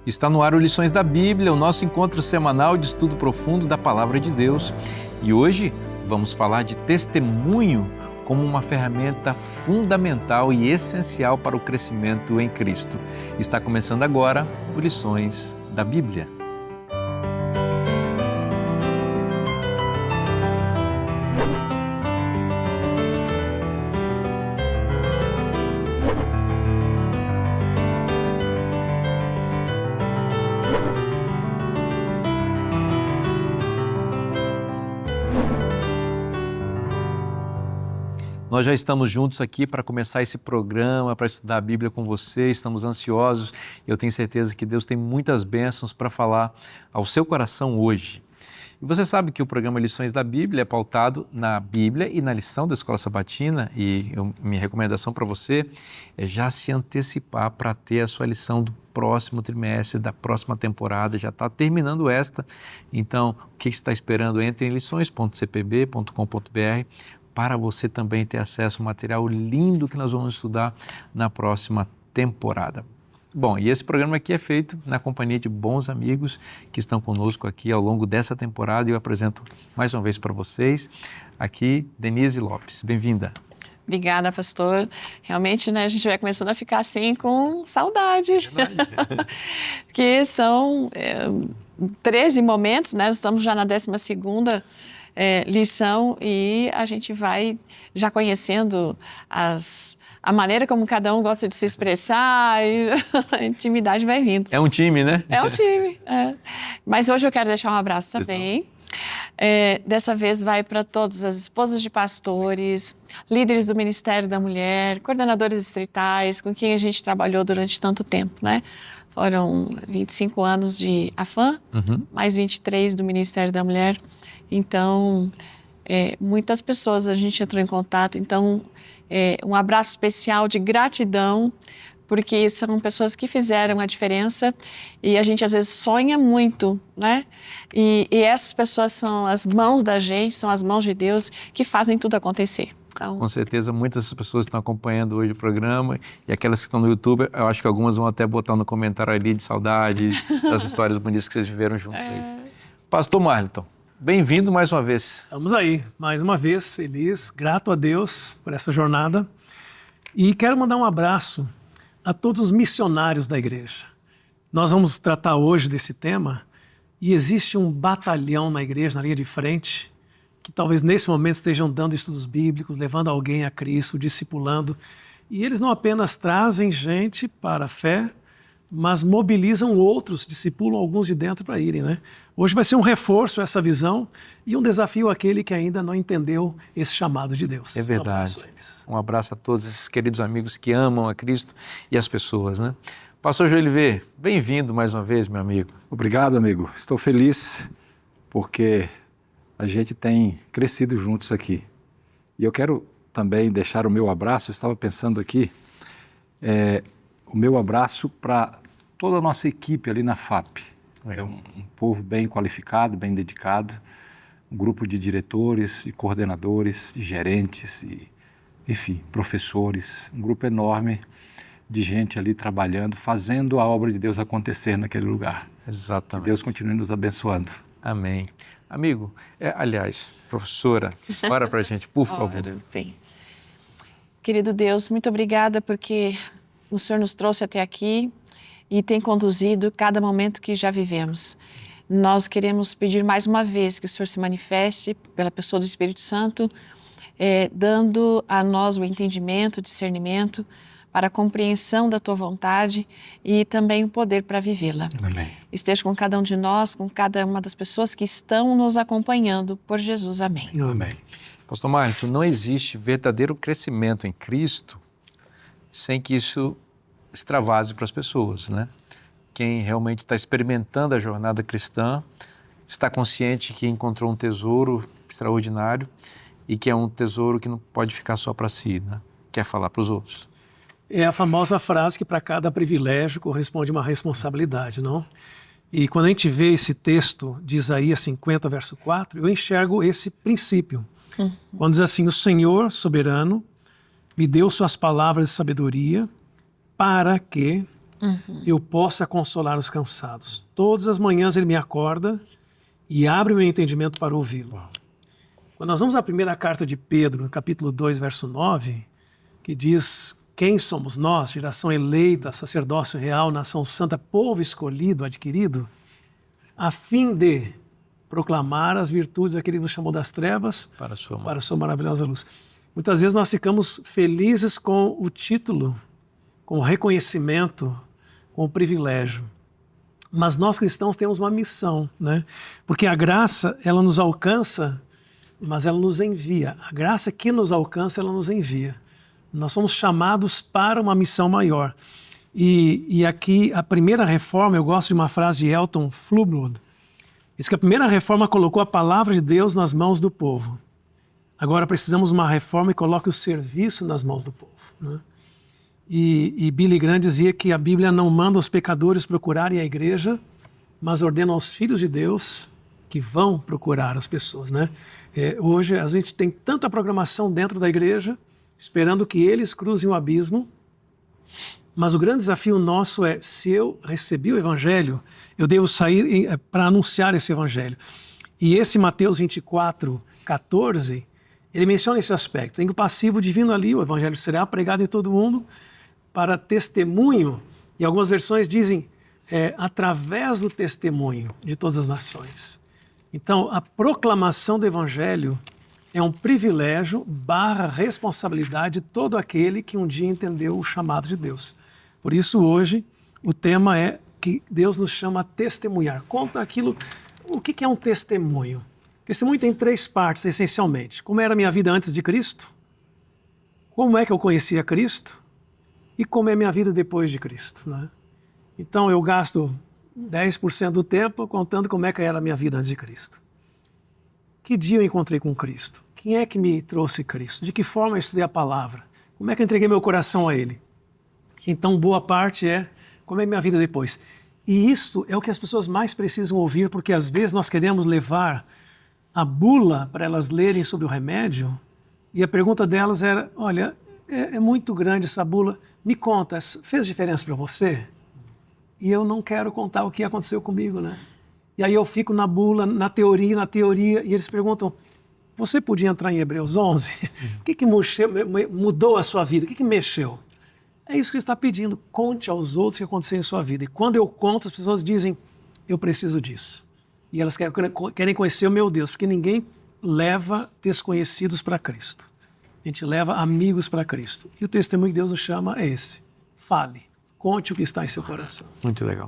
Está no ar o Lições da Bíblia, o nosso encontro semanal de estudo profundo da Palavra de Deus. E hoje vamos falar de testemunho como uma ferramenta fundamental e essencial para o crescimento em Cristo. Está começando agora o Lições da Bíblia. Nós já estamos juntos aqui para começar esse programa, para estudar a Bíblia com você, estamos ansiosos e eu tenho certeza que Deus tem muitas bênçãos para falar ao seu coração hoje. E você sabe que o programa Lições da Bíblia é pautado na Bíblia e na lição da Escola Sabatina e minha recomendação para você é já se antecipar para ter a sua lição do próximo trimestre, da próxima temporada, já está terminando esta. Então, o que você está esperando? Entre em lições.cpb.com.br para você também ter acesso ao material lindo que nós vamos estudar na próxima temporada. Bom, e esse programa aqui é feito na companhia de bons amigos que estão conosco aqui ao longo dessa temporada e eu apresento mais uma vez para vocês aqui Denise Lopes. Bem-vinda. Obrigada, pastor. Realmente, né, a gente vai começando a ficar assim com saudade. Porque são 13 momentos, né? Estamos já na 12ª lição e a gente vai já conhecendo a maneira como cada um gosta de se expressar e a intimidade vai vindo. É um time, né? É um time. Mas hoje eu quero deixar um abraço também. Dessa vez vai para todas as esposas de pastores, líderes do Ministério da Mulher, coordenadores distritais, com quem a gente trabalhou durante tanto tempo, né? Foram 25 anos de AFAM, mais 23 do Ministério da Mulher. Então, muitas pessoas a gente entrou em contato. Então, um abraço especial de gratidão, porque são pessoas que fizeram a diferença e a gente às vezes sonha muito, né? E essas pessoas são as mãos da gente, são as mãos de Deus que fazem tudo acontecer. Então... Com certeza, muitas pessoas estão acompanhando hoje o programa e aquelas que estão no YouTube, eu acho que algumas vão até botar no comentário ali de saudade, das histórias bonitas que vocês viveram juntos aí. Pastor Marlton, bem-vindo mais uma vez. Estamos aí, mais uma vez, feliz, grato a Deus por essa jornada. E quero mandar um abraço a todos os missionários da igreja. Nós vamos tratar hoje desse tema e existe um batalhão na igreja, na linha de frente, que talvez nesse momento estejam dando estudos bíblicos, levando alguém a Cristo, discipulando. E eles não apenas trazem gente para a fé, mas mobilizam outros, discipulam alguns de dentro para irem, né? Hoje vai ser um reforço essa visão e um desafio àquele que ainda não entendeu esse chamado de Deus. É verdade. Um abraço a todos esses queridos amigos que amam a Cristo e as pessoas, né? Pastor Joeliver, bem-vindo mais uma vez, meu amigo. Obrigado, amigo. Estou feliz porque a gente tem crescido juntos aqui. E eu quero também deixar o meu abraço, eu estava pensando aqui, o meu abraço para toda a nossa equipe ali na FAP. É um povo bem qualificado, bem dedicado, um grupo de diretores e coordenadores, e gerentes, e, enfim, professores, um grupo enorme de gente ali trabalhando, fazendo a obra de Deus acontecer naquele lugar. Exatamente. Que Deus continue nos abençoando. Amém. Amigo, aliás, professora, ora para a gente, por favor. Sim. Querido Deus, muito obrigada porque o Senhor nos trouxe até aqui e tem conduzido cada momento que já vivemos. Nós queremos pedir mais uma vez que o Senhor se manifeste pela pessoa do Espírito Santo, dando a nós o entendimento, o discernimento para a compreensão da Tua vontade e também o poder para vivê-la. Amém. Esteja com cada um de nós, com cada uma das pessoas que estão nos acompanhando, por Jesus. Amém. Amém. Pastor Marlton, não existe verdadeiro crescimento em Cristo sem que isso extravase para as pessoas, né? Quem realmente está experimentando a jornada cristã está consciente que encontrou um tesouro extraordinário e que é um tesouro que não pode ficar só para si, né? Quer falar para os outros. É a famosa frase que para cada privilégio corresponde uma responsabilidade, não? E quando a gente vê esse texto de Isaías 50, verso 4, eu enxergo esse princípio. Quando diz assim, o Senhor soberano me deu suas palavras de sabedoria para que eu possa consolar os cansados. Todas as manhãs ele me acorda e abre o meu entendimento para ouvi-lo. Quando nós vamos à primeira carta de Pedro, no capítulo 2, verso 9, que diz: quem somos nós, geração eleita, sacerdócio real, nação santa, povo escolhido, adquirido, a fim de proclamar as virtudes daquele que nos chamou das trevas Para a sua maravilhosa luz. Muitas vezes nós ficamos felizes com o título, com o reconhecimento, com o privilégio. Mas nós cristãos temos uma missão, né? Porque a graça, ela nos alcança, mas ela nos envia. A graça que nos alcança, ela nos envia. Nós somos chamados para uma missão maior. E aqui, a primeira reforma, eu gosto de uma frase de Elton Flublood, diz que a primeira reforma colocou a palavra de Deus nas mãos do povo. Agora precisamos de uma reforma que coloque o serviço nas mãos do povo, né? E Billy Graham dizia que a Bíblia não manda os pecadores procurarem a igreja, mas ordena aos filhos de Deus que vão procurar as pessoas, né? Hoje a gente tem tanta programação dentro da igreja, esperando que eles cruzem o abismo, mas o grande desafio nosso é, se eu recebi o evangelho, eu devo sair para anunciar esse evangelho. E esse Mateus 24, 14, ele menciona esse aspecto. Tem o passivo divino ali, o evangelho será pregado em todo mundo para testemunho, e algumas versões dizem através do testemunho de todas as nações. Então, a proclamação do evangelho é um privilégio / responsabilidade de todo aquele que um dia entendeu o chamado de Deus. Por isso, hoje, o tema é que Deus nos chama a testemunhar. Conta aquilo. O que é um testemunho? Testemunho tem 3 partes, essencialmente. Como era a minha vida antes de Cristo? Como é que eu conhecia Cristo? E como é a minha vida depois de Cristo, né? Então, eu gasto 10% do tempo contando como é que era a minha vida antes de Cristo. Que dia eu encontrei com Cristo? Quem é que me trouxe Cristo? De que forma eu estudei a palavra? Como é que eu entreguei meu coração a Ele? Então, boa parte é como é a minha vida depois. E isso é o que as pessoas mais precisam ouvir, porque às vezes nós queremos levar a bula para elas lerem sobre o remédio, e a pergunta delas era: olha, é muito grande essa bula, me conta, fez diferença para você? E eu não quero contar o que aconteceu comigo, né? E aí eu fico na bula, na teoria, e eles perguntam: você podia entrar em Hebreus 11? O que mudou a sua vida? O que mexeu? É isso que ele está pedindo. Conte aos outros o que aconteceu em sua vida. E quando eu conto, as pessoas dizem: eu preciso disso. E elas querem conhecer o meu Deus, porque ninguém leva desconhecidos para Cristo. A gente leva amigos para Cristo. E o testemunho que Deus nos chama é esse: fale. Conte o que está em seu coração. Muito legal.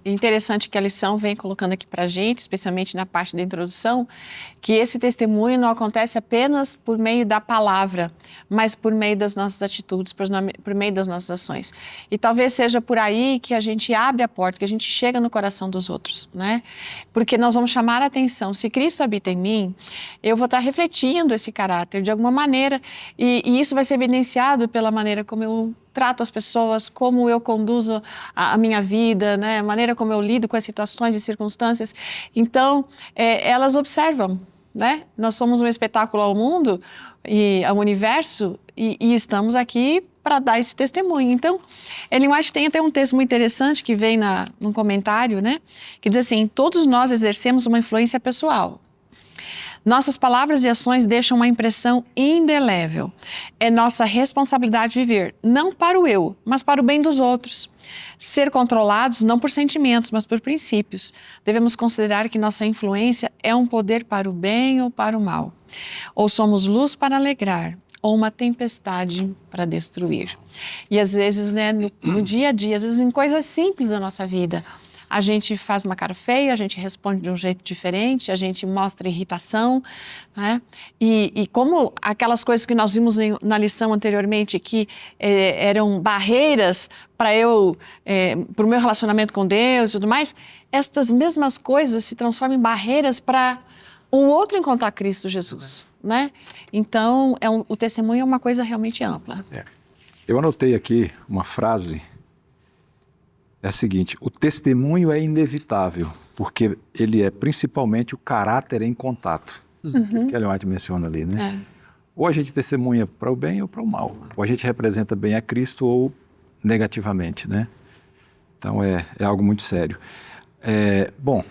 Interessante que a lição vem colocando aqui para a gente, especialmente na parte da introdução, que esse testemunho não acontece apenas por meio da palavra, mas por meio das nossas atitudes, por meio das nossas ações. E talvez seja por aí que a gente abre a porta, que a gente chega no coração dos outros, né? Porque nós vamos chamar a atenção. Se Cristo habita em mim, eu vou estar refletindo esse caráter de alguma maneira, e isso vai ser evidenciado pela maneira como eu trato as pessoas, como eu conduzo a minha vida, né? A maneira como eu lido com as situações e circunstâncias. Então, elas observam, né? Nós somos um espetáculo ao mundo e ao universo, e estamos aqui para dar esse testemunho. Então, Ellen White tem até um texto muito interessante que vem num comentário, né? Que diz assim: todos nós exercemos uma influência pessoal. Nossas palavras e ações deixam uma impressão indelével. É nossa responsabilidade viver, não para o eu, mas para o bem dos outros. Ser controlados não por sentimentos, mas por princípios. Devemos considerar que nossa influência é um poder para o bem ou para o mal. Ou somos luz para alegrar, ou uma tempestade para destruir. E às vezes, né, no dia a dia, às vezes em coisas simples da nossa vida, a gente faz uma cara feia, a gente responde de um jeito diferente, a gente mostra irritação, né? E como aquelas coisas que nós vimos na lição anteriormente, que eram barreiras para o meu relacionamento com Deus e tudo mais, estas mesmas coisas se transformam em barreiras para o outro encontrar Cristo Jesus, né? Então, o testemunho é uma coisa realmente ampla. Eu anotei aqui uma frase. É a seguinte: o testemunho é inevitável, porque ele é principalmente o caráter em contato. Que Ellen White menciona ali, né? Ou a gente testemunha para o bem ou para o mal. Ou a gente representa bem a Cristo ou negativamente, né? Então é algo muito sério. Bom,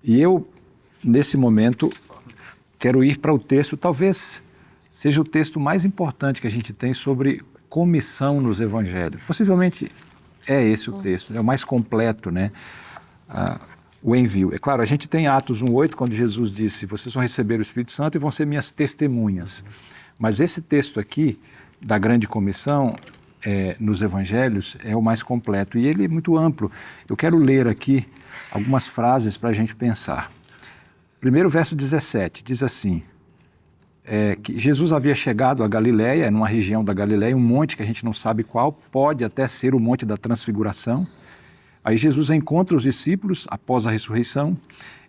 e eu, nesse momento, quero ir para o texto, talvez seja o texto mais importante que a gente tem sobre comissão nos evangelhos. Possivelmente é esse o texto, é o mais completo, né? O envio. É claro, a gente tem Atos 1:8, quando Jesus disse, vocês vão receber o Espírito Santo e vão ser minhas testemunhas. Mas esse texto aqui, da grande comissão, nos evangelhos, é o mais completo. E ele é muito amplo. Eu quero ler aqui algumas frases para a gente pensar. Primeiro, verso 17, diz assim, que Jesus havia chegado a Galiléia, numa região da Galiléia, um monte que a gente não sabe qual, pode até ser o Monte da Transfiguração. Aí Jesus encontra os discípulos após a ressurreição,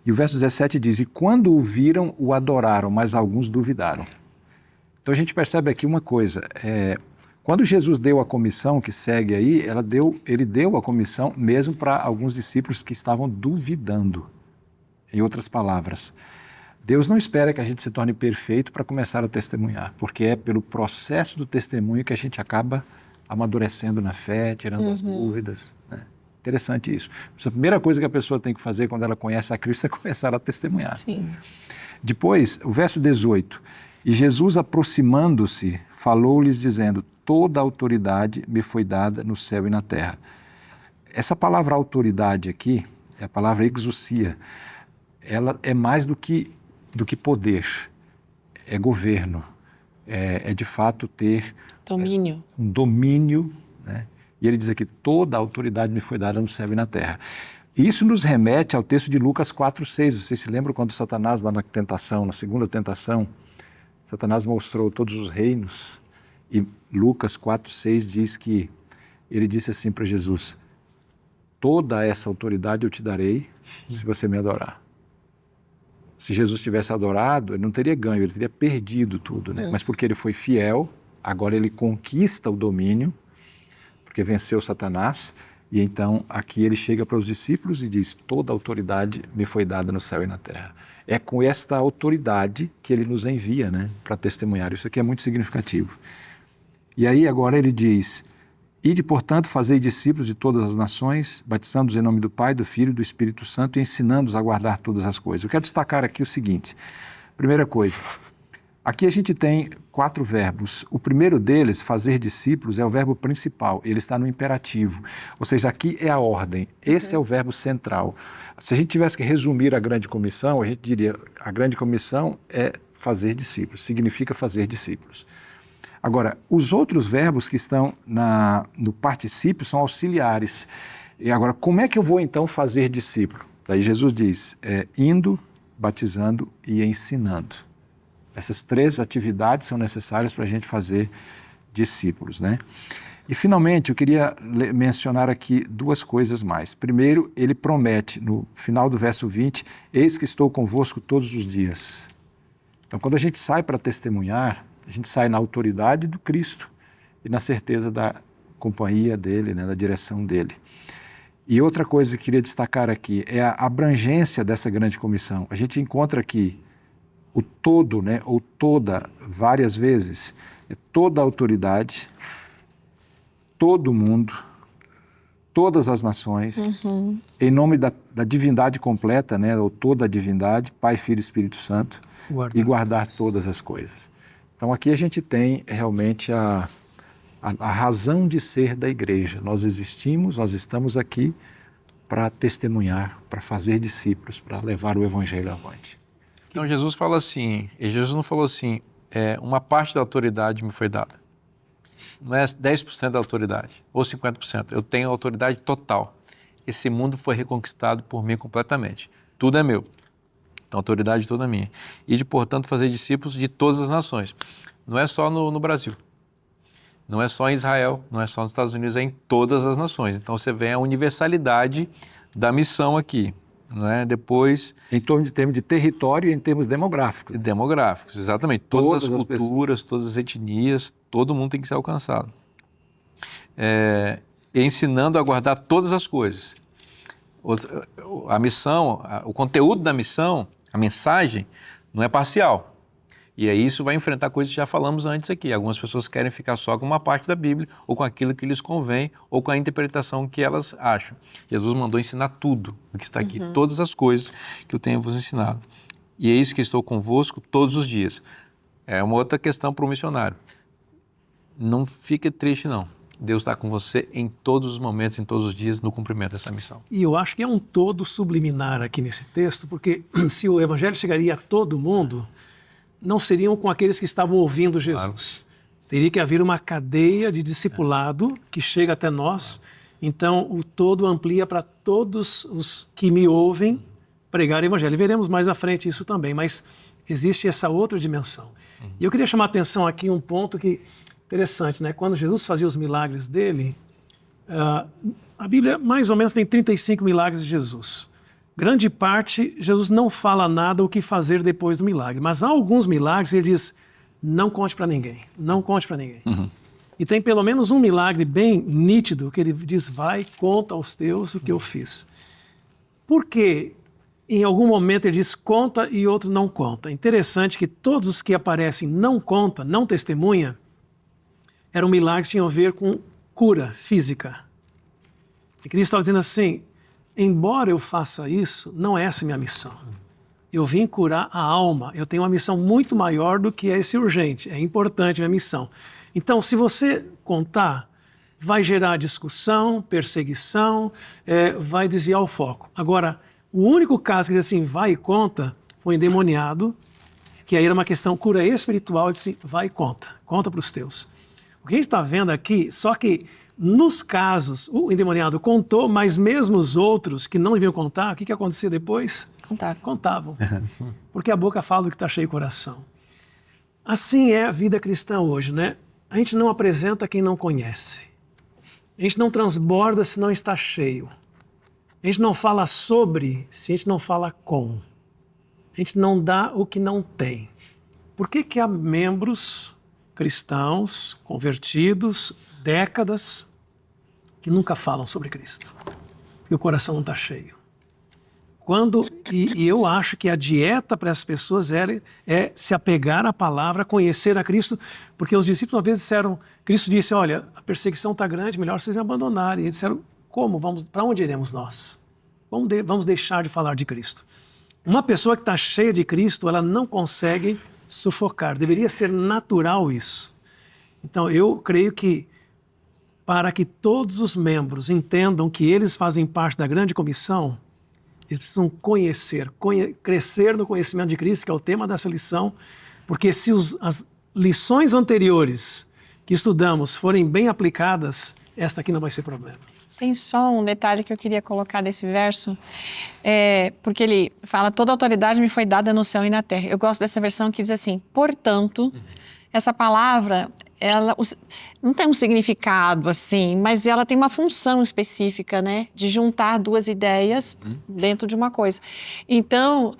e o verso 17 diz, e quando o viram, o adoraram, mas alguns duvidaram. Então a gente percebe aqui uma coisa, quando Jesus deu a comissão que segue aí, ele deu a comissão mesmo para alguns discípulos que estavam duvidando. Em outras palavras, Deus não espera que a gente se torne perfeito para começar a testemunhar, porque é pelo processo do testemunho que a gente acaba amadurecendo na fé, tirando as dúvidas, né? Interessante isso. A primeira coisa que a pessoa tem que fazer quando ela conhece a Cristo é começar a testemunhar. Sim. Depois, o verso 18, e Jesus aproximando-se, falou-lhes dizendo, toda a autoridade me foi dada no céu e na terra. Essa palavra autoridade aqui, é a palavra exousia, ela é mais do que poder, é governo, é de fato ter Domínio. um domínio, né? E ele diz aqui, toda a autoridade me foi dada no céu e na terra. Isso nos remete ao texto de Lucas 4:6. Vocês se lembram quando Satanás, lá na tentação, na segunda tentação, Satanás mostrou todos os reinos, e Lucas 4:6 diz que ele disse assim para Jesus, toda essa autoridade eu te darei se você me adorar. Se Jesus tivesse adorado, ele não teria ganho, ele teria perdido tudo, né? Mas porque ele foi fiel, agora ele conquista o domínio, porque venceu Satanás, e então aqui ele chega para os discípulos e diz, toda a autoridade me foi dada no céu e na terra. É com esta autoridade que ele nos envia, né, para testemunhar. Isso aqui é muito significativo. E aí agora ele diz, ide, portanto, fazei discípulos de todas as nações, batizando-os em nome do Pai, do Filho e do Espírito Santo e ensinando-os a guardar todas as coisas. Eu quero destacar aqui o seguinte, primeira coisa, aqui a gente tem 4 verbos. O primeiro deles, fazer discípulos, é o verbo principal, ele está no imperativo, ou seja, aqui é a ordem, esse é o verbo central. Se a gente tivesse que resumir a grande comissão, a gente diria, a grande comissão é fazer discípulos, significa fazer discípulos. Agora, os outros verbos que estão no particípio são auxiliares. E agora, como é que eu vou então fazer discípulo? Daí Jesus diz, indo, batizando e ensinando. Essas 3 atividades são necessárias para a gente fazer discípulos, né? E finalmente eu queria mencionar aqui 2 coisas mais. Primeiro, ele promete no final do verso 20, eis que estou convosco todos os dias. Então quando a gente sai para testemunhar, a gente sai na autoridade do Cristo e na certeza da companhia dele, né, da direção dele. E outra coisa que eu queria destacar aqui é a abrangência dessa grande comissão. A gente encontra aqui o todo, né, ou toda, várias vezes, é toda a autoridade, todo mundo, todas as nações, em nome da divindade completa, né, ou toda a divindade, Pai, Filho e Espírito Santo, e guardar todas as coisas. Então aqui a gente tem realmente a razão de ser da igreja. Nós existimos, nós estamos aqui para testemunhar, para fazer discípulos, para levar o evangelho avante. Então Jesus fala assim, e Jesus não falou assim, uma parte da autoridade me foi dada. Não é 10% da autoridade, ou 50%. Eu tenho autoridade total. Esse mundo foi reconquistado por mim completamente. Tudo é meu. Então, a autoridade toda é minha. E de, portanto, fazer discípulos de todas as nações. Não é só no Brasil. Não é só em Israel, não é só nos Estados Unidos, é em todas as nações. Então, você vê a universalidade da missão aqui. Não é? Depois... Em termos de território e em termos demográficos. Demográficos, exatamente. Todas as culturas, todas as etnias, todo mundo tem que ser alcançado. Ensinando a guardar todas as coisas. A missão, o conteúdo da missão, a mensagem, não é parcial. E aí isso vai enfrentar coisas que já falamos antes aqui. Algumas pessoas querem ficar só com uma parte da Bíblia, ou com aquilo que lhes convém, ou com a interpretação que elas acham. Jesus mandou ensinar tudo o que está aqui, todas as coisas que eu tenho vos ensinado. E é isso que estou convosco todos os dias. É uma outra questão para o missionário. Não fique triste, não. Deus está com você em todos os momentos, em todos os dias, no cumprimento dessa missão. E eu acho que é um todo subliminar aqui nesse texto, porque se o evangelho chegaria a todo mundo, não seriam com aqueles que estavam ouvindo Jesus. Claro. Teria que haver uma cadeia de discipulado que chega até nós. Então, o todo amplia para todos os que me ouvem pregar o evangelho. E veremos mais à frente isso também, mas existe essa outra dimensão. E eu queria chamar a atenção aqui um ponto que interessante, né? Quando Jesus fazia os milagres dele, a Bíblia mais ou menos tem 35 milagres de Jesus. Grande parte, Jesus não fala nada o que fazer depois do milagre, mas há alguns milagres ele diz, não conte para ninguém, não conte para ninguém. E tem pelo menos um milagre bem nítido que ele diz, vai, conta aos teus o que eu fiz. Por quê? Em algum momento ele diz conta e outro não conta. Interessante que todos os que aparecem não conta, não testemunha, eram milagres que tinham a ver com cura física. E Cristo estava dizendo assim, embora eu faça isso, não é essa a minha missão. Eu vim curar a alma, eu tenho uma missão muito maior do que esse urgente, é importante a minha missão. Então, se você contar, vai gerar discussão, perseguição, vai desviar o foco. Agora, o único caso que diz assim, vai e conta, foi endemoniado, que aí era uma questão cura espiritual, ele disse, vai e conta para os teus. O que a gente está vendo aqui, só que nos casos, o endemoniado contou, mas mesmo os outros que não deviam contar, o que acontecia depois? Contavam. Porque a boca fala do que está cheio o coração. Assim é a vida cristã hoje, né? A gente não apresenta quem não conhece. A gente não transborda se não está cheio. A gente não fala sobre se a gente não fala com. A gente não dá o que não tem. Por que há membros cristãos, convertidos, décadas, que nunca falam sobre Cristo? Porque o coração não está cheio. E eu acho que a dieta para as pessoas é se apegar à palavra, conhecer a Cristo, porque os discípulos uma vez disseram, Cristo disse, olha, a perseguição está grande, melhor vocês me abandonarem. E eles disseram, como? Para onde iremos nós? Vamos deixar de falar de Cristo. Uma pessoa que está cheia de Cristo, ela não consegue sufocar. Deveria ser natural isso. Então, eu creio que para que todos os membros entendam que eles fazem parte da grande comissão, eles precisam conhecer, crescer no conhecimento de Cristo, que é o tema dessa lição, porque se as lições anteriores que estudamos forem bem aplicadas, esta aqui não vai ser problema. Tem só um detalhe que eu queria colocar desse verso, porque ele fala, toda autoridade me foi dada no céu e na terra. Eu gosto dessa versão que diz assim, portanto, essa palavra, ela não tem um significado assim, mas ela tem uma função específica, né? De juntar duas ideias dentro de uma coisa. Então,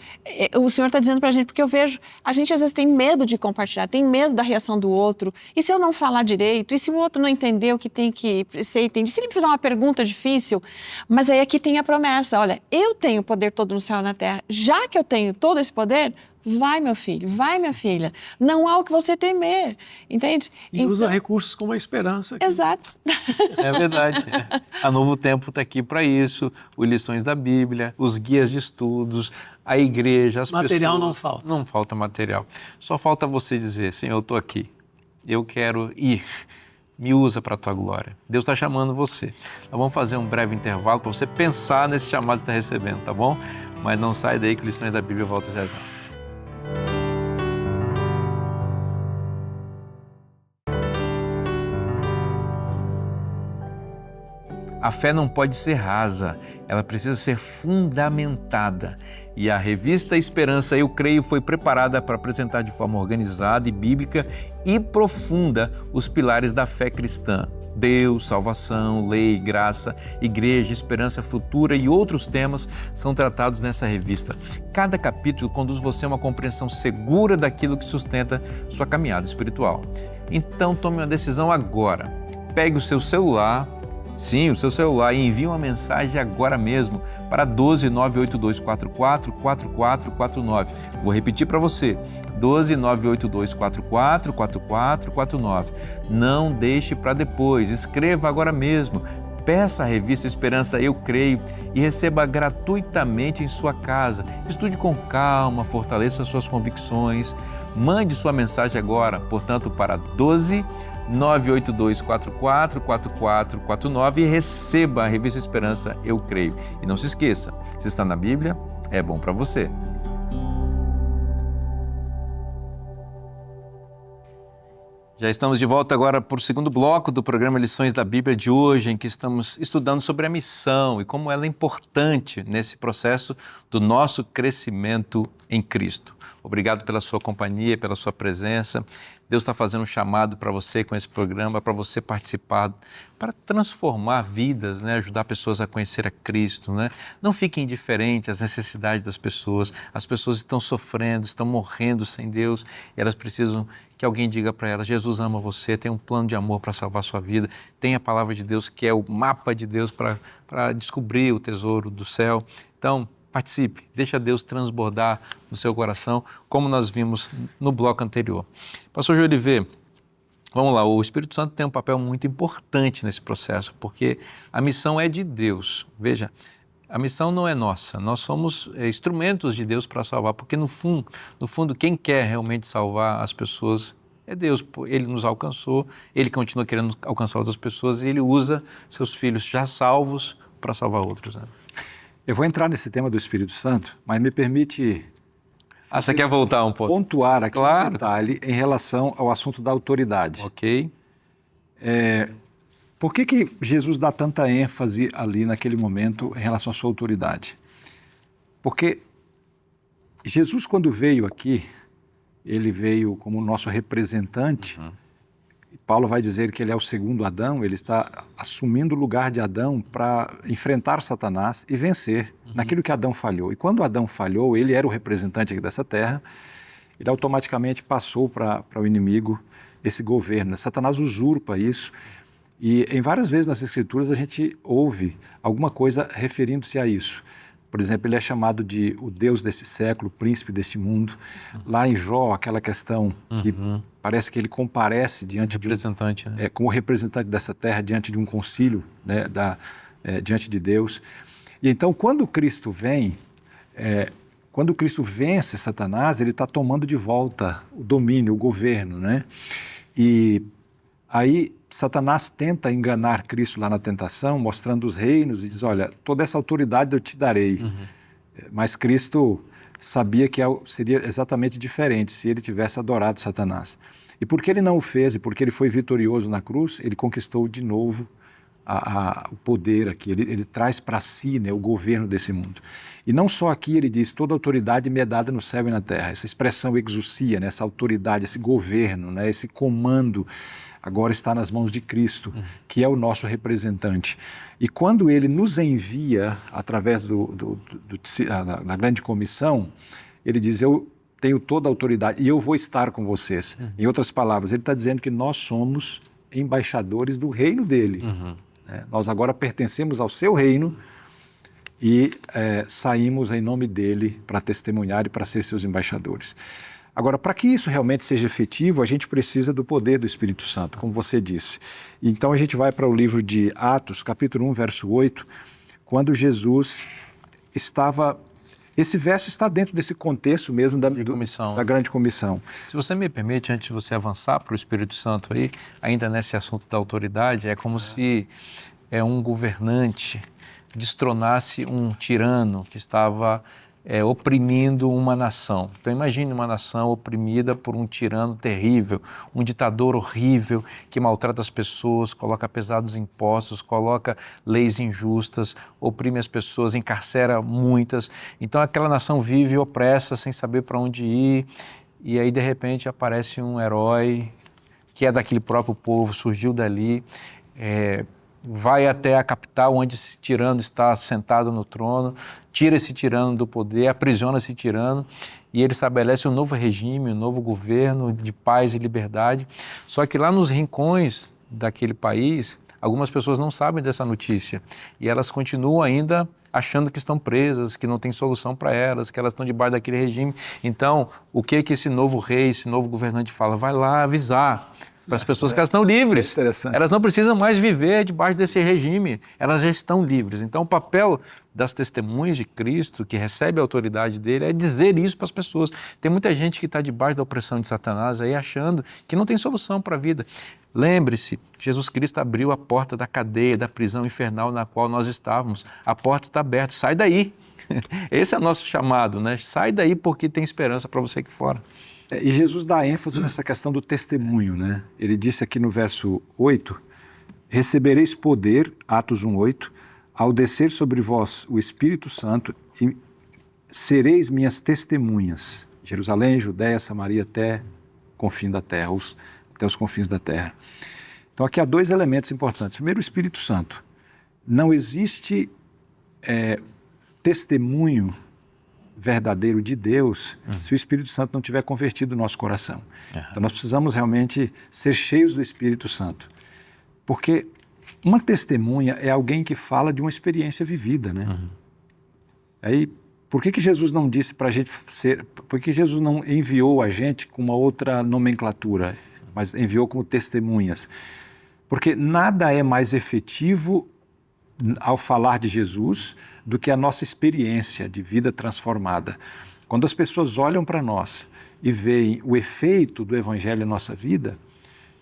o Senhor está dizendo para a gente, porque eu vejo, a gente às vezes tem medo de compartilhar, tem medo da reação do outro. E se eu não falar direito? E se o outro não entender o que tem que ser entendido? Se ele fizer uma pergunta difícil? Mas aí aqui tem a promessa, olha, eu tenho poder todo no céu e na terra. Já que eu tenho todo esse poder, vai, meu filho, vai, minha filha. Não há o que você temer, entende? E então, usa recursos como a esperança. Aqui. Exato. É verdade. A Novo Tempo está aqui para isso, os lições da Bíblia, os guias de estudos, a igreja, as material pessoas. Não falta. Não falta material. Só falta você dizer, Senhor, eu estou aqui, eu quero ir. Me usa para a tua glória. Deus está chamando você. Nós vamos fazer um breve intervalo para você pensar nesse chamado que está recebendo, tá bom? Mas não sai daí que Lições da Bíblia volta já já. A fé não pode ser rasa, ela precisa ser fundamentada. E a revista Esperança, eu creio, foi preparada para apresentar de forma organizada e bíblica e profunda os pilares da fé cristã. Deus, salvação, lei, graça, igreja, esperança futura e outros temas são tratados nessa revista. Cada capítulo conduz você a uma compreensão segura daquilo que sustenta sua caminhada espiritual. Então tome uma decisão agora. Pegue o seu celular, Sim, o seu celular, e envie uma mensagem agora mesmo para 12 98244 4449. Vou repetir para você, 12 98244 4449. Não deixe para depois, escreva agora mesmo. Peça a revista Esperança Eu Creio e receba gratuitamente em sua casa. Estude com calma, fortaleça suas convicções. Mande sua mensagem agora, portanto, para 12 98244 4449 e receba a revista Esperança Eu Creio. E não se esqueça, se está na Bíblia, é bom para você. Já estamos de volta agora para o segundo bloco do programa Lições da Bíblia de hoje, em que estamos estudando sobre a missão e como ela é importante nesse processo do nosso crescimento em Cristo. Obrigado pela sua companhia, pela sua presença. Deus está fazendo um chamado para você com esse programa, para você participar, para transformar vidas, né? Ajudar pessoas a conhecer a Cristo, né? Não fique indiferente às necessidades das pessoas. As pessoas estão sofrendo, estão morrendo sem Deus e elas precisam que alguém diga para elas: Jesus ama você, tem um plano de amor para salvar a sua vida, tem a palavra de Deus que é o mapa de Deus para descobrir o tesouro do céu. Então, participe, deixa Deus transbordar no seu coração, como nós vimos no bloco anterior. Pastor Jolivet, vamos lá, o Espírito Santo tem um papel muito importante nesse processo, porque a missão é de Deus. Veja, a missão não é nossa, nós somos instrumentos de Deus para salvar, porque no fundo, quem quer realmente salvar as pessoas é Deus. Ele nos alcançou, Ele continua querendo alcançar outras pessoas e Ele usa seus filhos já salvos para salvar outros, né? Eu vou entrar nesse tema do Espírito Santo, mas me permite você quer voltar um pouco? Pontuar aqui Claro. um detalhe em relação ao assunto da autoridade. Ok. Por que Jesus dá tanta ênfase ali naquele momento em relação à sua autoridade? Porque Jesus, quando veio aqui, ele veio como nosso representante. Paulo vai dizer que ele é o segundo Adão, ele está assumindo o lugar de Adão para enfrentar Satanás e vencer naquilo que Adão falhou. E quando Adão falhou, ele era o representante aqui dessa terra, ele automaticamente passou para o inimigo esse governo. Satanás usurpa isso e em várias vezes nas Escrituras a gente ouve alguma coisa referindo-se a isso. Por exemplo, ele é chamado de o Deus desse século, o príncipe deste mundo. Lá em Jó, aquela questão que parece que ele comparece diante representante, né? Como representante dessa terra diante de um concílio, né, diante de Deus. E então, quando Cristo vem, quando Cristo vence Satanás, ele está tomando de volta o domínio, o governo, né? E aí Satanás tenta enganar Cristo lá na tentação, mostrando os reinos e diz: olha, toda essa autoridade eu te darei. Mas Cristo sabia que seria exatamente diferente se ele tivesse adorado Satanás. E porque ele não o fez e porque ele foi vitorioso na cruz, ele conquistou de novo o poder aqui. Ele traz para si, né, o governo desse mundo. E não só aqui ele diz: toda autoridade me é dada no céu e na terra. Essa expressão exousia, né, essa autoridade, esse governo, né, esse comando, agora está nas mãos de Cristo, que é o nosso representante. E quando ele nos envia, através da grande comissão, ele diz: eu tenho toda a autoridade e eu vou estar com vocês. Em outras palavras, ele está dizendo que nós somos embaixadores do reino dele. Nós agora pertencemos ao seu reino e saímos em nome dele para testemunhar e para ser seus embaixadores. Agora, para que isso realmente seja efetivo, a gente precisa do poder do Espírito Santo, como você disse. Então a gente vai para o livro de Atos, capítulo 1, verso 8, quando Jesus estava... Esse verso está dentro desse contexto mesmo da grande comissão. Se você me permite, antes de você avançar para o Espírito Santo aí, ainda nesse assunto da autoridade, é como se um governante destronasse um tirano que estava oprimindo uma nação. Então imagine uma nação oprimida por um tirano terrível, um ditador horrível que maltrata as pessoas, coloca pesados impostos, coloca leis injustas, oprime as pessoas, encarcera muitas. Então aquela nação vive opressa, sem saber para onde ir, e aí de repente aparece um herói que é daquele próprio povo, surgiu dali, vai até a capital onde esse tirano está sentado no trono, tira esse tirano do poder, aprisiona esse tirano e ele estabelece um novo regime, um novo governo de paz e liberdade. Só que lá nos rincões daquele país algumas pessoas não sabem dessa notícia e elas continuam ainda achando que estão presas, que não tem solução para elas, que elas estão debaixo daquele regime. Então, o que esse novo rei, esse novo governante fala? Vai lá avisar para as pessoas que elas estão livres. Elas não precisam mais viver debaixo desse regime, elas já estão livres. Então, o papel das testemunhas de Cristo, que recebe a autoridade dele, é dizer isso para as pessoas. Tem muita gente que está debaixo da opressão de Satanás aí, achando que não tem solução para a vida. Lembre-se, Jesus Cristo abriu a porta da cadeia, da prisão infernal na qual nós estávamos. A porta está aberta, sai daí. Esse é o nosso chamado, né? Sai daí porque tem esperança para você aqui fora. E Jesus dá ênfase nessa questão do testemunho, né? Ele disse aqui no verso 8, recebereis poder, Atos 1:8, ao descer sobre vós o Espírito Santo, e sereis minhas testemunhas, Jerusalém, Judéia, Samaria, até confim da terra, até os confins da terra. Então aqui há dois elementos importantes. Primeiro, o Espírito Santo. Não existe testemunho verdadeiro de Deus se o Espírito Santo não tiver convertido o nosso coração. Então nós precisamos realmente ser cheios do Espírito Santo. Porque uma testemunha é alguém que fala de uma experiência vivida, né? Aí, por que Jesus não disse para a gente ser... Por que Jesus não enviou a gente com uma outra nomenclatura, mas enviou como testemunhas? Porque nada é mais efetivo ao falar de Jesus do que a nossa experiência de vida transformada. Quando as pessoas olham para nós e veem o efeito do Evangelho em nossa vida,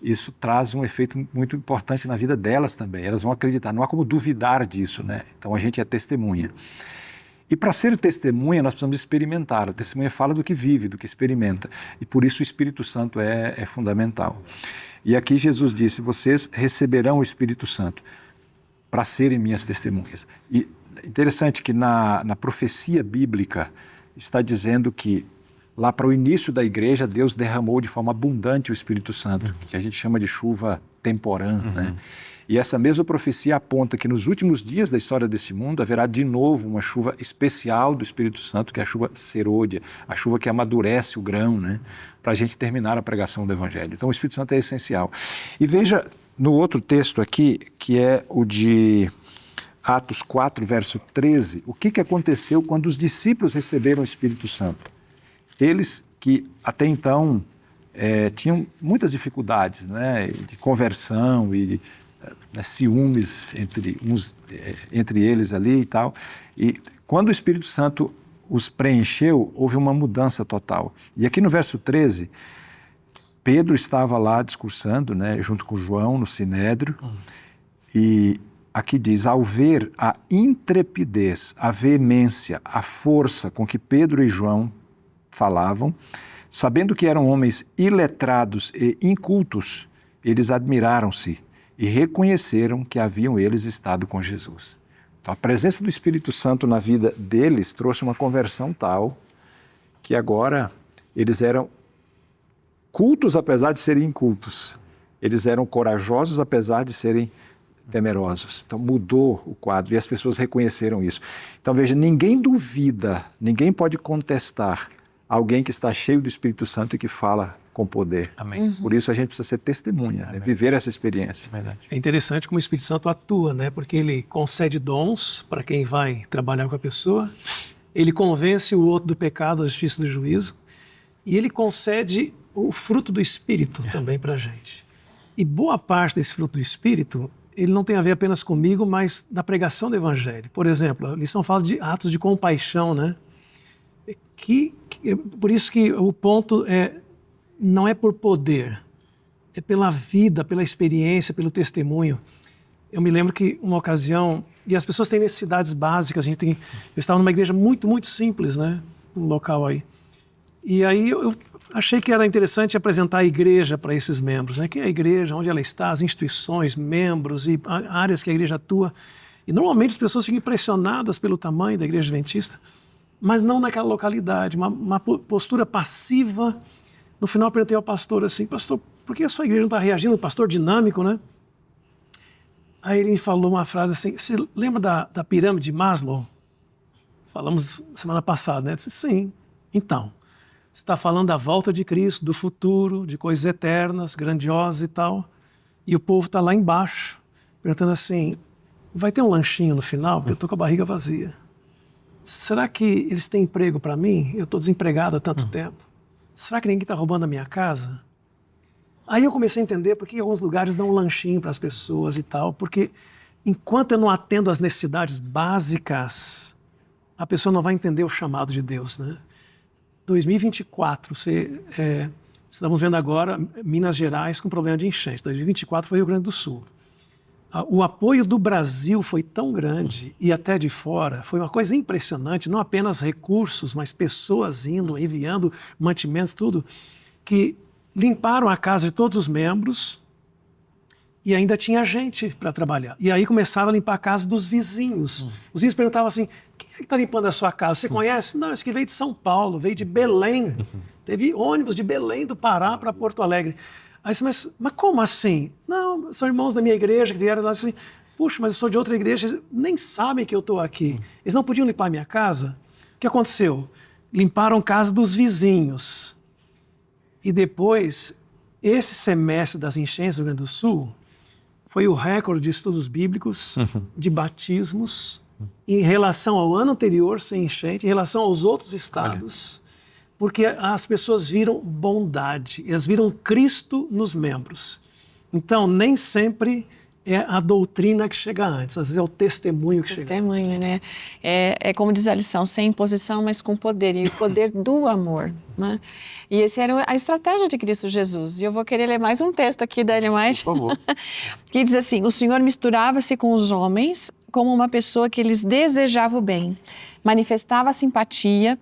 isso traz um efeito muito importante na vida delas também. Elas vão acreditar, não há como duvidar disso, né? Então a gente é testemunha. E para ser testemunha, nós precisamos experimentar. A testemunha fala do que vive, do que experimenta. E por isso o Espírito Santo é fundamental. E aqui Jesus disse, vocês receberão o Espírito Santo para serem minhas testemunhas. E interessante que na profecia bíblica está dizendo que lá para o início da igreja, Deus derramou de forma abundante o Espírito Santo, que a gente chama de chuva temporã, né? E essa mesma profecia aponta que nos últimos dias da história desse mundo haverá de novo uma chuva especial do Espírito Santo, que é a chuva serôdia, a chuva que amadurece o grão, né? Para a gente terminar a pregação do Evangelho. Então o Espírito Santo é essencial. E veja no outro texto aqui, que é o de Atos 4, verso 13, o que aconteceu quando os discípulos receberam o Espírito Santo? Eles que até então tinham muitas dificuldades, né, de conversão e ciúmes entre eles ali e tal. E quando o Espírito Santo os preencheu, houve uma mudança total. E aqui no verso 13, Pedro estava lá discursando, né, junto com João no Sinédrio, e aqui diz, ao ver a intrepidez, a veemência, a força com que Pedro e João falavam, sabendo que eram homens iletrados e incultos, eles admiraram-se e reconheceram que haviam eles estado com Jesus. Então, a presença do Espírito Santo na vida deles trouxe uma conversão tal que agora eles eram cultos apesar de serem incultos. Eles eram corajosos apesar de serem temerosos. Então mudou o quadro e as pessoas reconheceram isso. Então veja, ninguém duvida, ninguém pode contestar alguém que está cheio do Espírito Santo e que fala com poder. Amém. Por isso a gente precisa ser testemunha, né? Viver essa experiência. Verdade. É interessante como o Espírito Santo atua, né? Porque ele concede dons para quem vai trabalhar com a pessoa, ele convence o outro do pecado, da justiça e do juízo, e ele concede o fruto do Espírito também para a gente. E boa parte desse fruto do Espírito, ele não tem a ver apenas comigo, mas na pregação do Evangelho. Por exemplo, a lição fala de atos de compaixão, né? Por isso que o ponto não é por poder, é pela vida, pela experiência, pelo testemunho. Eu me lembro que uma ocasião, e as pessoas têm necessidades básicas, eu estava numa igreja muito, muito simples, né? Um local aí. E aí eu achei que era interessante apresentar a igreja para esses membros, né? Quem é a igreja, onde ela está, as instituições, membros e áreas que a igreja atua. E normalmente as pessoas ficam impressionadas pelo tamanho da igreja adventista, mas não naquela localidade, uma postura passiva. No final eu perguntei ao pastor assim, pastor, por que a sua igreja não está reagindo? Um pastor dinâmico, né? Aí ele falou uma frase assim, você lembra da pirâmide de Maslow? Falamos semana passada, né? Eu disse, sim. Então, você está falando da volta de Cristo, do futuro, de coisas eternas, grandiosas e tal, e o povo está lá embaixo. perguntando assim, vai ter um lanchinho no final? Porque eu estou com a barriga vazia. Será que eles têm emprego para mim? Eu estou desempregado há tanto tempo. Será que ninguém está roubando a minha casa? Aí eu comecei a entender por que alguns lugares dão um lanchinho para as pessoas e tal, porque enquanto eu não atendo às necessidades básicas, a pessoa não vai entender o chamado de Deus, né? 2024, estamos vendo agora Minas Gerais com problema de enchente. 2024 foi Rio Grande do Sul. O apoio do Brasil foi tão grande, e até de fora, foi uma coisa impressionante, não apenas recursos, mas pessoas indo, enviando mantimentos, tudo, que limparam a casa de todos os membros e ainda tinha gente para trabalhar. E aí começaram a limpar a casa dos vizinhos. Os vizinhos perguntavam assim, quem é que está limpando a sua casa? Você conhece? Não, esse aqui veio de São Paulo, veio de Belém. Teve ônibus de Belém do Pará para Porto Alegre. Aí você, mas como assim? Não, são irmãos da minha igreja que vieram lá assim, puxa, mas eu sou de outra igreja, eles nem sabem que eu estou aqui. Eles não podiam limpar a minha casa? O que aconteceu? Limparam a casa dos vizinhos. E depois, esse semestre das enchentes do Rio Grande do Sul foi o recorde de estudos bíblicos, de batismos, em relação ao ano anterior, sem enchente, em relação aos outros estados, porque as pessoas viram bondade, elas viram Cristo nos membros. Então, nem sempre é a doutrina que chega antes, às vezes é o testemunho que chega antes. Testemunho, né? É como diz a lição, sem imposição, mas com poder, e o poder do amor, né? E essa era a estratégia de Cristo Jesus. E eu vou querer ler mais um texto aqui da Ellen White, Por favor. que diz assim, o Senhor misturava-se com os homens como uma pessoa que lhes desejava o bem, manifestava simpatia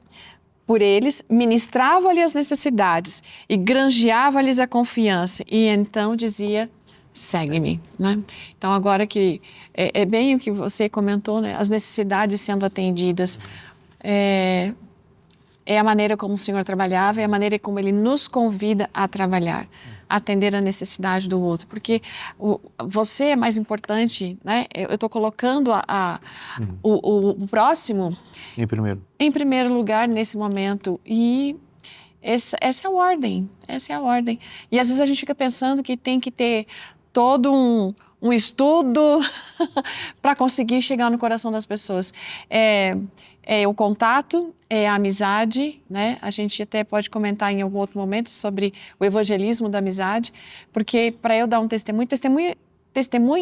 por eles, ministrava-lhes as necessidades e granjeava-lhes a confiança. E então dizia, segue-me, né? Então agora que é bem o que você comentou, né? As necessidades sendo atendidas, é a maneira como o Senhor trabalhava, é a maneira como Ele nos convida a trabalhar, atender a necessidade do outro, porque você é mais importante, né? Eu estou colocando o próximo em primeiro lugar nesse momento, e essa é a ordem, E às vezes a gente fica pensando que tem que ter todo um estudo para conseguir chegar no coração das pessoas. É o contato, é a amizade, né? A gente até pode comentar em algum outro momento sobre o evangelismo da amizade, porque para eu dar um testemunha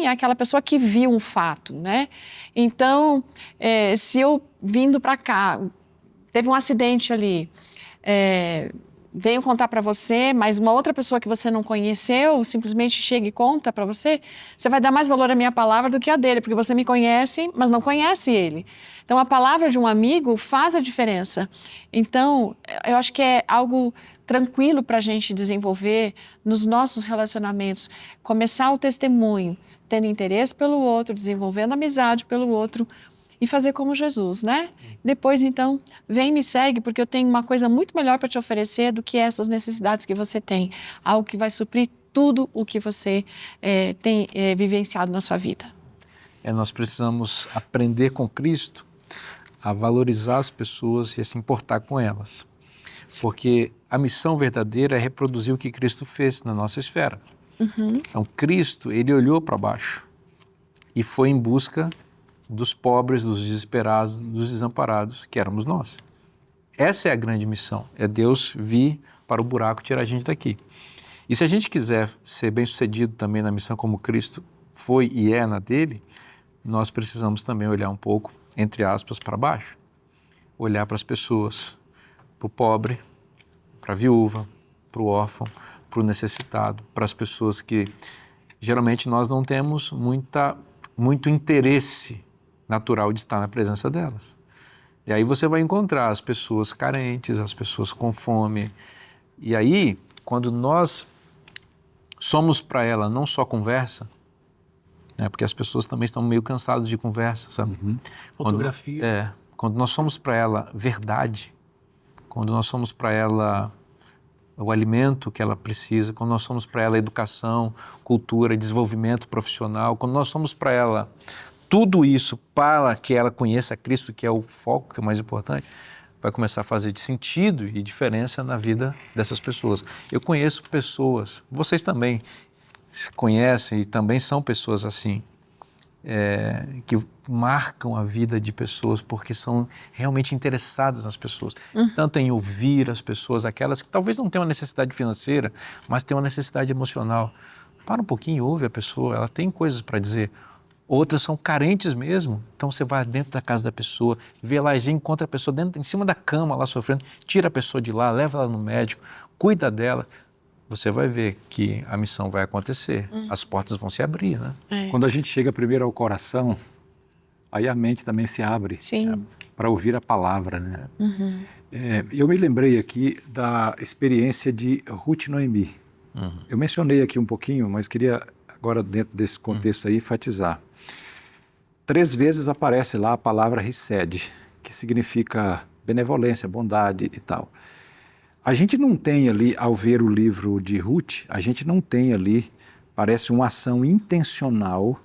é aquela pessoa que viu um fato, né? Então, se eu vindo para cá, teve um acidente ali, venho contar para você, mas uma outra pessoa que você não conheceu simplesmente chega e conta para você, você vai dar mais valor à minha palavra do que a dele, porque você me conhece, mas não conhece ele. Então, a palavra de um amigo faz a diferença. Então, eu acho que é algo tranquilo para a gente desenvolver nos nossos relacionamentos, começar o testemunho, tendo interesse pelo outro, desenvolvendo amizade pelo outro, e fazer como Jesus, né? Depois, então, vem e me segue, porque eu tenho uma coisa muito melhor para te oferecer do que essas necessidades que você tem. Algo que vai suprir tudo o que você tem vivenciado na sua vida. Nós precisamos aprender com Cristo a valorizar as pessoas e a se importar com elas. Porque a missão verdadeira é reproduzir o que Cristo fez na nossa esfera. Então, Cristo, ele olhou para baixo e foi em busca dos pobres, dos desesperados, dos desamparados, que éramos nós. Essa é a grande missão, é Deus vir para o buraco e tirar a gente daqui. E se a gente quiser ser bem-sucedido também na missão como Cristo foi e é na dele, nós precisamos também olhar um pouco, entre aspas, para baixo. Olhar para as pessoas, para o pobre, para a viúva, para o órfão, para o necessitado, para as pessoas que geralmente nós não temos muito interesse natural de estar na presença delas. E aí você vai encontrar as pessoas carentes, as pessoas com fome. E aí, quando nós somos para ela não só conversa, né, porque as pessoas também estão meio cansadas de conversa, sabe? Fotografia. Quando nós somos para ela verdade, quando nós somos para ela o alimento que ela precisa, quando nós somos para ela educação, cultura, desenvolvimento profissional, quando nós somos para ela tudo isso para que ela conheça Cristo, que é o foco, que é o mais importante, vai começar a fazer de sentido e diferença na vida dessas pessoas. Eu conheço pessoas, vocês também se conhecem e também são pessoas assim, que marcam a vida de pessoas porque são realmente interessadas nas pessoas, tanto em ouvir as pessoas, aquelas que talvez não tenham uma necessidade financeira, mas têm uma necessidade emocional. Para um pouquinho, ouve a pessoa, ela tem coisas para dizer. Outras são carentes mesmo, então você vai dentro da casa da pessoa, vê lá e encontra a pessoa em cima da cama lá sofrendo, tira a pessoa de lá, leva ela no médico, cuida dela. Você vai ver que a missão vai acontecer, as portas vão se abrir, né? Quando a gente chega primeiro ao coração, aí a mente também se abre para ouvir a palavra, né? Eu me lembrei aqui da experiência de Ruth e Noemi. Eu mencionei aqui um pouquinho, mas queria agora dentro desse contexto aí enfatizar. 3 vezes aparece lá a palavra Hesed, que significa benevolência, bondade e tal. A gente não tem ali, ao ver o livro de Ruth, a gente não tem ali, parece uma ação intencional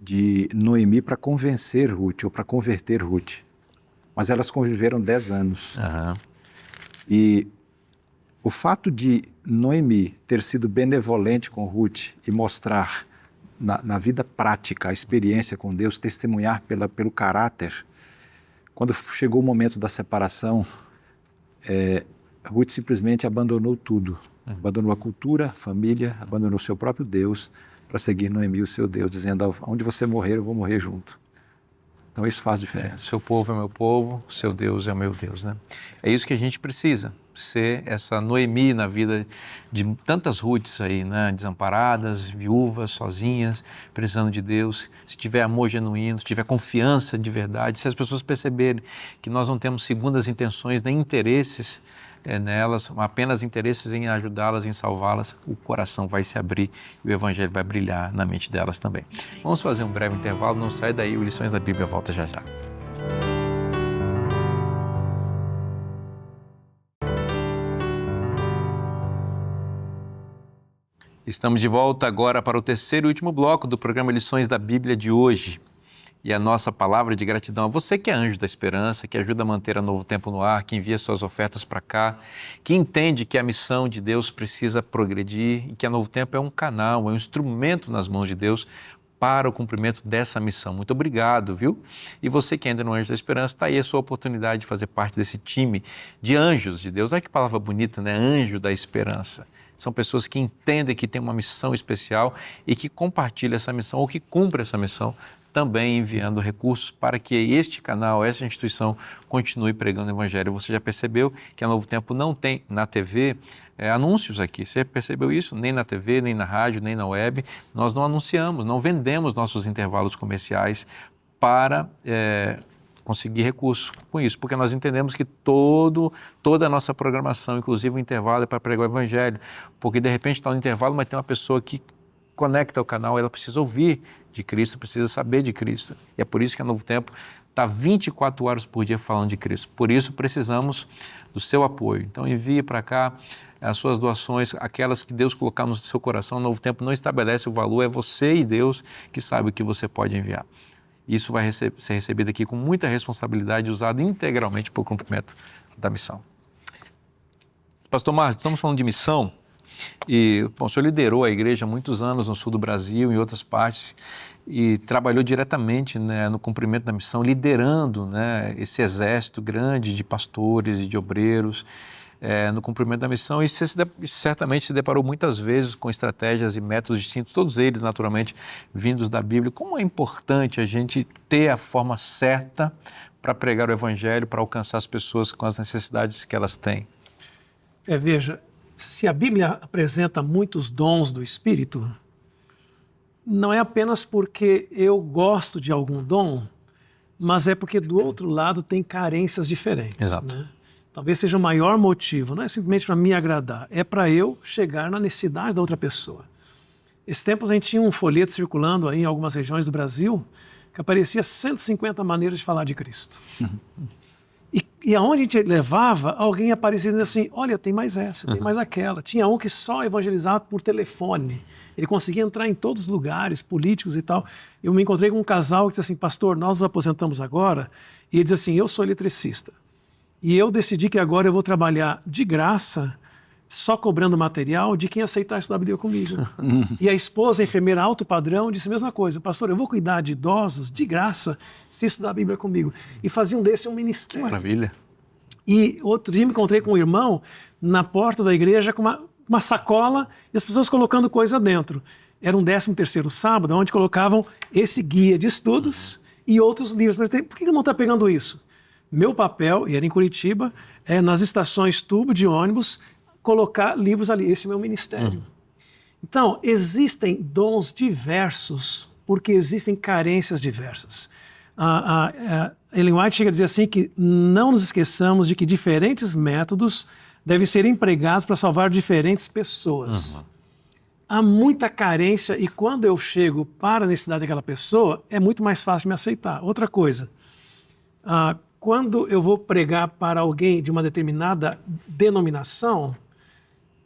de Noemi para convencer Ruth ou para converter Ruth. Mas elas conviveram 10 anos. E o fato de Noemi ter sido benevolente com Ruth e mostrar na vida prática a experiência com Deus, testemunhar pelo caráter, quando chegou o momento da separação, Ruth simplesmente abandonou tudo. Abandonou a cultura, a família, abandonou o seu próprio Deus para seguir Noemi, o seu Deus, dizendo, onde você morrer, eu vou morrer junto. Então isso faz diferença. Seu povo é meu povo, seu Deus é o meu Deus, né? É isso que a gente precisa, ser essa Noemi na vida de tantas Ruths aí, né? Desamparadas, viúvas, sozinhas, precisando de Deus. Se tiver amor genuíno, se tiver confiança de verdade, se as pessoas perceberem que nós não temos segundas intenções nem interesses nelas, apenas interesses em ajudá-las, em salvá-las, o coração vai se abrir e o Evangelho vai brilhar na mente delas também. Vamos fazer um breve intervalo, não sai daí, o Lições da Bíblia volta já já. Estamos de volta agora para o terceiro e último bloco do programa Lições da Bíblia de hoje. E a nossa palavra de gratidão a você que é anjo da esperança, que ajuda a manter a Novo Tempo no ar, que envia suas ofertas para cá, que entende que a missão de Deus precisa progredir e que a Novo Tempo é um canal, é um instrumento nas mãos de Deus para o cumprimento dessa missão. Muito obrigado, viu? E você que ainda não é anjo da esperança, está aí a sua oportunidade de fazer parte desse time de anjos de Deus. Olha que palavra bonita, né? Anjo da esperança. São pessoas que entendem que tem uma missão especial e que compartilham essa missão ou que cumprem essa missão, também enviando recursos para que este canal, essa instituição, continue pregando o Evangelho. Você já percebeu que a Novo Tempo não tem na TV anúncios aqui? Você percebeu isso? Nem na TV, nem na rádio, nem na web. Nós não anunciamos, não vendemos nossos intervalos comerciais para conseguir recursos com isso, porque nós entendemos que toda a nossa programação, inclusive o intervalo, é para pregar o Evangelho, porque de repente está no intervalo, mas tem uma pessoa que conecta ao canal, ela precisa ouvir de Cristo, precisa saber de Cristo. E é por isso que a Novo Tempo está 24 horas por dia falando de Cristo. Por isso precisamos do seu apoio. Então envie para cá as suas doações, aquelas que Deus colocar no seu coração. O Novo Tempo não estabelece o valor, é você e Deus que sabe o que você pode enviar. Isso vai ser recebido aqui com muita responsabilidade, usado integralmente para o cumprimento da missão. Pastor Marcos, estamos falando de missão. E, bom, o senhor liderou a igreja há muitos anos no sul do Brasil, em outras partes, e trabalhou diretamente, né, no cumprimento da missão, liderando, né, esse exército grande de pastores e de obreiros no cumprimento da missão, e você certamente se deparou muitas vezes com estratégias e métodos distintos, todos eles naturalmente vindos da Bíblia. Como é importante a gente ter a forma certa para pregar o Evangelho, para alcançar as pessoas com as necessidades que elas têm? Veja, se a Bíblia apresenta muitos dons do Espírito, não é apenas porque eu gosto de algum dom, mas é porque do outro lado tem carências diferentes. Exato. Né? Talvez seja o maior motivo, não é simplesmente para me agradar, é para eu chegar na necessidade da outra pessoa. Esses tempos a gente tinha um folheto circulando aí em algumas regiões do Brasil que aparecia 150 maneiras de falar de Cristo. E aonde a gente levava, alguém aparecia dizendo assim, olha, tem mais essa, tem mais aquela. Tinha um que só evangelizava por telefone. Ele conseguia entrar em todos os lugares, políticos e tal. Eu me encontrei com um casal que disse assim, pastor, nós nos aposentamos agora. E ele diz assim, eu sou eletricista. E eu decidi que agora eu vou trabalhar de graça só cobrando material de quem aceitar estudar a Bíblia comigo. E a esposa, a enfermeira alto padrão, disse a mesma coisa. Pastor, eu vou cuidar de idosos de graça se estudar a Bíblia comigo. E faziam desse um ministério. Maravilha. E outro dia me encontrei com um irmão na porta da igreja com uma sacola e as pessoas colocando coisa dentro. Era um 13º sábado, onde colocavam esse guia de estudos e outros livros. Por que ele não está pegando isso? Meu papel, e era em Curitiba, é nas estações tubo de ônibus, colocar livros ali. Esse é o meu ministério. Então, existem dons diversos porque existem carências diversas. Ellen White chega a dizer assim que não nos esqueçamos de que diferentes métodos devem ser empregados para salvar diferentes pessoas. Há muita carência e quando eu chego para a necessidade daquela pessoa, é muito mais fácil me aceitar. Outra coisa, quando eu vou pregar para alguém de uma determinada denominação,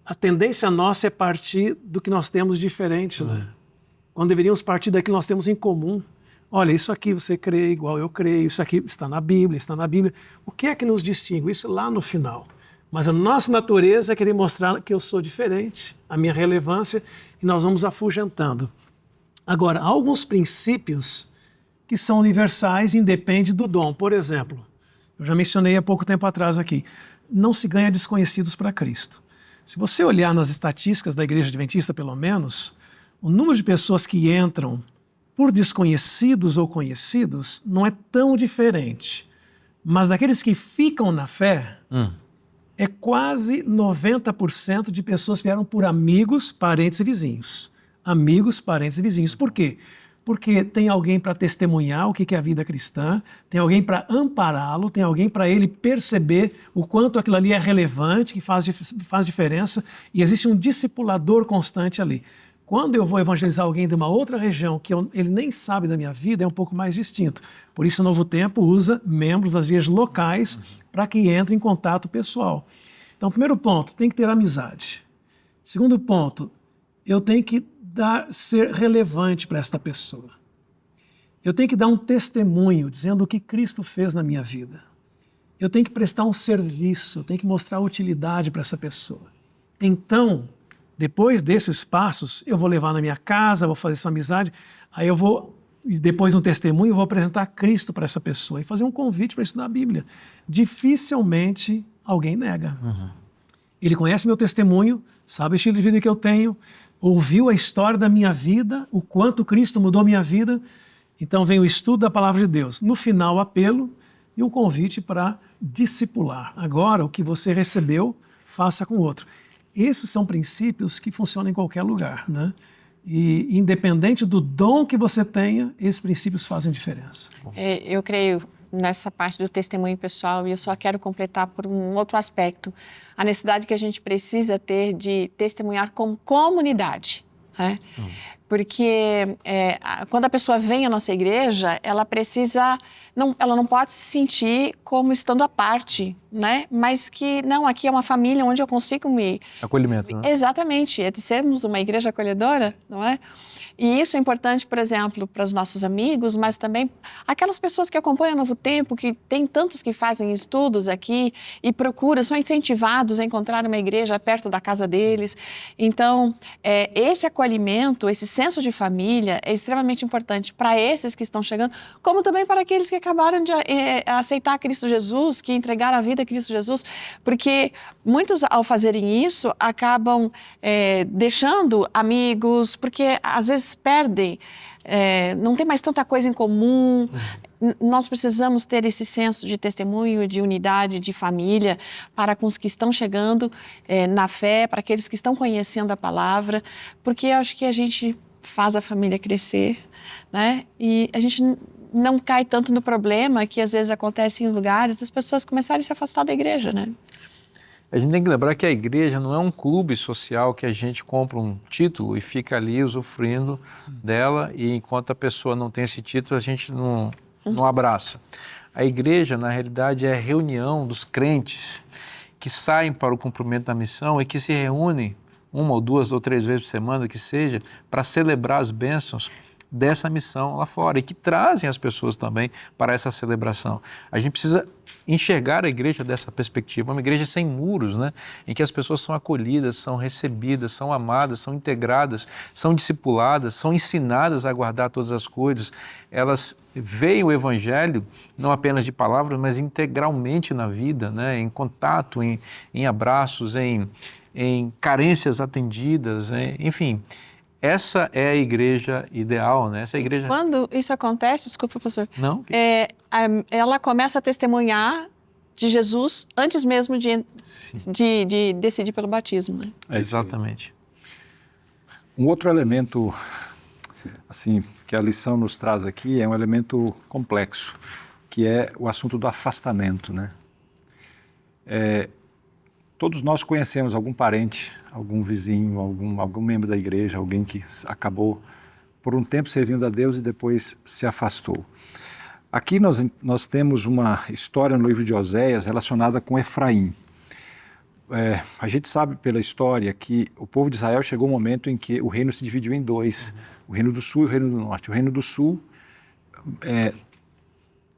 a tendência nossa é partir do que nós temos diferente, né? Quando deveríamos partir daquilo que nós temos em comum. Olha, isso aqui você crê igual eu creio, isso aqui está na Bíblia, está na Bíblia. O que é que nos distingue? Isso lá no final. Mas a nossa natureza é querer mostrar que eu sou diferente, a minha relevância, e nós vamos afugentando. Agora, há alguns princípios que são universais e independem do dom. Por exemplo, eu já mencionei há pouco tempo atrás aqui, não se ganha desconhecidos para Cristo. Se você olhar nas estatísticas da Igreja Adventista, pelo menos, o número de pessoas que entram por desconhecidos ou conhecidos não é tão diferente. Mas daqueles que ficam na fé, é quase 90% de pessoas que vieram por amigos, parentes e vizinhos. Amigos, parentes e vizinhos. Por quê? Porque tem alguém para testemunhar o que é a vida cristã, tem alguém para ampará-lo, tem alguém para ele perceber o quanto aquilo ali é relevante, que faz diferença, e existe um discipulador constante ali. Quando eu vou evangelizar alguém de uma outra região que ele nem sabe da minha vida, é um pouco mais distinto. Por isso, o Novo Tempo usa membros das igrejas locais para que entrem em contato pessoal. Então, primeiro ponto, tem que ter amizade. Segundo ponto, eu tenho que ser relevante para esta pessoa. Eu tenho que dar um testemunho dizendo o que Cristo fez na minha vida. Eu tenho que prestar um serviço, eu tenho que mostrar utilidade para essa pessoa. Então, depois desses passos, eu vou levar na minha casa, vou fazer essa amizade, aí eu vou, depois de um testemunho, eu vou apresentar Cristo para essa pessoa e fazer um convite para estudar a Bíblia. Dificilmente alguém nega. Ele conhece meu testemunho, sabe o estilo de vida que eu tenho, ouviu a história da minha vida, o quanto Cristo mudou minha vida. Então vem o estudo da Palavra de Deus. No final, o apelo e um convite para discipular. Agora, o que você recebeu, faça com o outro. Esses são princípios que funcionam em qualquer lugar, né? E independente do dom que você tenha, esses princípios fazem diferença. Eu creio nessa parte do testemunho pessoal e eu só quero completar por um outro aspecto. A necessidade que a gente precisa ter de testemunhar como comunidade, né? Porque quando a pessoa vem à nossa igreja, ela não pode se sentir como estando à parte, né? Mas que, não, aqui é uma família onde eu consigo me... Acolhimento, né? Exatamente, é de sermos uma igreja acolhedora, não é? E isso é importante, por exemplo, para os nossos amigos, mas também aquelas pessoas que acompanham o Novo Tempo, que tem tantos que fazem estudos aqui e procuram, são incentivados a encontrar uma igreja perto da casa deles. Então, esse acolhimento, esse senso de família é extremamente importante para esses que estão chegando, como também para aqueles que acabaram de aceitar Cristo Jesus, que entregaram a vida a Cristo Jesus, porque muitos, ao fazerem isso, acabam deixando amigos, porque às vezes perdem, não tem mais tanta coisa em comum. Nós precisamos ter esse senso de testemunho, de unidade, de família, para com os que estão chegando na fé, para aqueles que estão conhecendo a palavra, porque eu acho que a gente faz a família crescer, né? E a gente não cai tanto no problema que às vezes acontece em lugares das pessoas começarem a se afastar da igreja, né? A gente tem que lembrar que a igreja não é um clube social que a gente compra um título e fica ali usufruindo dela e enquanto a pessoa não tem esse título, a gente não abraça. A igreja, na realidade, é a reunião dos crentes que saem para o cumprimento da missão e que se reúnem 1 ou 2 ou 3 vezes por semana, que seja, para celebrar as bênçãos dessa missão lá fora e que trazem as pessoas também para essa celebração. A gente precisa enxergar a igreja dessa perspectiva, uma igreja sem muros, né? Em que as pessoas são acolhidas, são recebidas, são amadas, são integradas, são discipuladas, são ensinadas a guardar todas as coisas. Elas veem o evangelho não apenas de palavras, mas integralmente na vida, né? Em contato, em abraços, em carências atendidas, né? Enfim. Essa é a igreja ideal, né? Essa é a igreja... Quando isso acontece, desculpa, pastor, Não? ela começa a testemunhar de Jesus antes mesmo de decidir pelo batismo, né? Exatamente. Um outro elemento, assim, que a lição nos traz aqui é um elemento complexo, que é o assunto do afastamento, né? Todos nós conhecemos algum parente, algum vizinho, algum membro da igreja, alguém que acabou por um tempo servindo a Deus e depois se afastou. Aqui nós temos uma história no livro de Oséias relacionada com Efraim. A gente sabe pela história que o povo de Israel chegou um momento em que o reino se dividiu em dois, o reino do sul e o reino do norte. O reino do sul